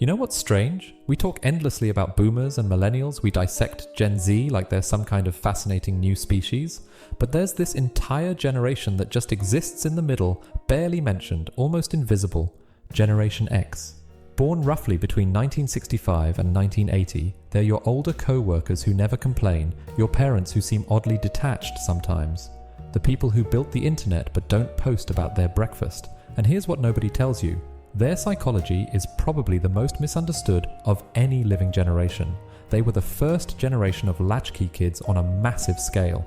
You know what's strange? We talk endlessly about boomers and millennials, we dissect Gen Z like they're some kind of fascinating new species, but there's this entire generation that just exists in the middle, barely mentioned, almost invisible, Generation X. Born roughly between 1965 and 1980, they're your older co-workers who never complain, your parents who seem oddly detached sometimes, the people who built the internet but don't post about their breakfast. And here's what nobody tells you. Their psychology is probably the most misunderstood of any living generation. They were the first generation of latchkey kids on a massive scale.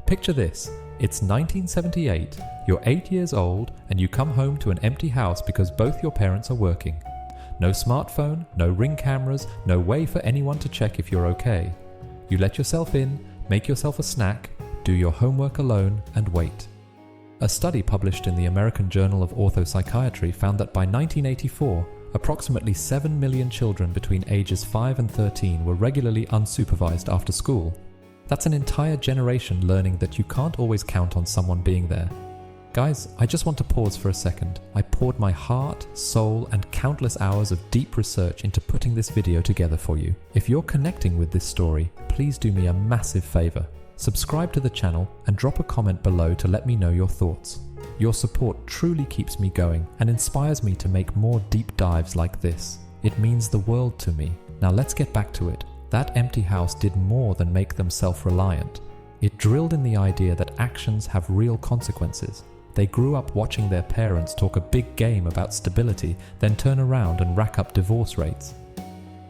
Picture this, it's 1978, you're 8 years old, and you come home to an empty house because both your parents are working. No smartphone, no Ring cameras, no way for anyone to check if you're okay. You let yourself in, make yourself a snack, do your homework alone, and wait. A study published in the American Journal of Orthopsychiatry found that by 1984, approximately 7 million children between ages 5 and 13 were regularly unsupervised after school. That's an entire generation learning that you can't always count on someone being there. Guys, I just want to pause for a second. I poured my heart, soul, and countless hours of deep research into putting this video together for you. If you're connecting with this story, please do me a massive favor. Subscribe to the channel and drop a comment below to let me know your thoughts. Your support truly keeps me going and inspires me to make more deep dives like this. It means the world to me. Now let's get back to it. That empty house did more than make them self-reliant. It drilled in the idea that actions have real consequences. They grew up watching their parents talk a big game about stability, then turn around and rack up divorce rates.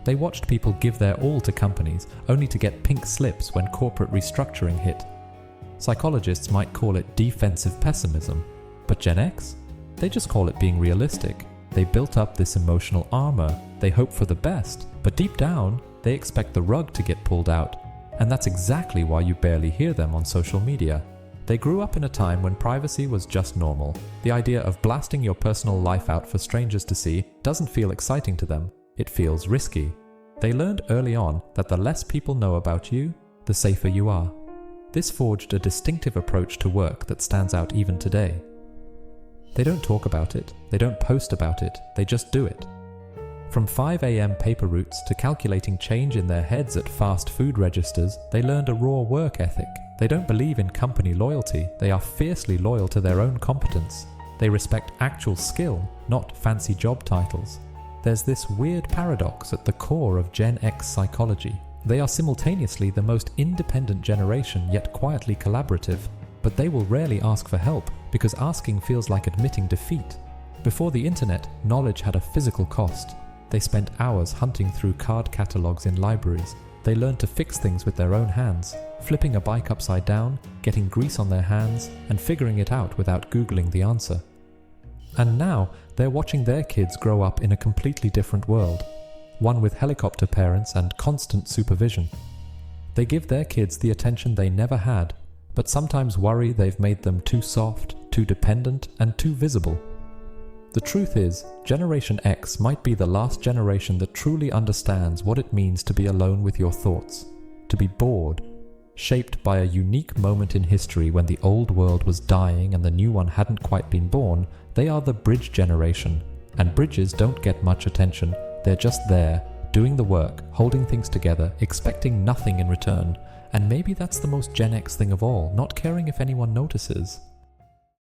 They watched people give their all to companies, only to get pink slips when corporate restructuring hit. Psychologists might call it defensive pessimism, but Gen X? They just call it being realistic. They built up this emotional armor, they hope for the best, but deep down, they expect the rug to get pulled out. And that's exactly why you barely hear them on social media. They grew up in a time when privacy was just normal. The idea of blasting your personal life out for strangers to see doesn't feel exciting to them. It feels risky. They learned early on that the less people know about you, the safer you are. This forged a distinctive approach to work that stands out even today. They don't talk about it, they don't post about it, they just do it. From 5 a.m. paper routes to calculating change in their heads at fast food registers, they learned a raw work ethic. They don't believe in company loyalty, they are fiercely loyal to their own competence. They respect actual skill, not fancy job titles. There's this weird paradox at the core of Gen X psychology. They are simultaneously the most independent generation yet quietly collaborative, but they will rarely ask for help because asking feels like admitting defeat. Before the internet, knowledge had a physical cost. They spent hours hunting through card catalogs in libraries. They learned to fix things with their own hands, flipping a bike upside down, getting grease on their hands, and figuring it out without Googling the answer. And now, they're watching their kids grow up in a completely different world, one with helicopter parents and constant supervision. They give their kids the attention they never had, but sometimes worry they've made them too soft, too dependent, and too visible. The truth is, Generation X might be the last generation that truly understands what it means to be alone with your thoughts, to be bored, shaped by a unique moment in history when the old world was dying and the new one hadn't quite been born. They are the bridge generation, and bridges don't get much attention. They're just there, doing the work, holding things together, expecting nothing in return. And maybe that's the most Gen X thing of all, not caring if anyone notices.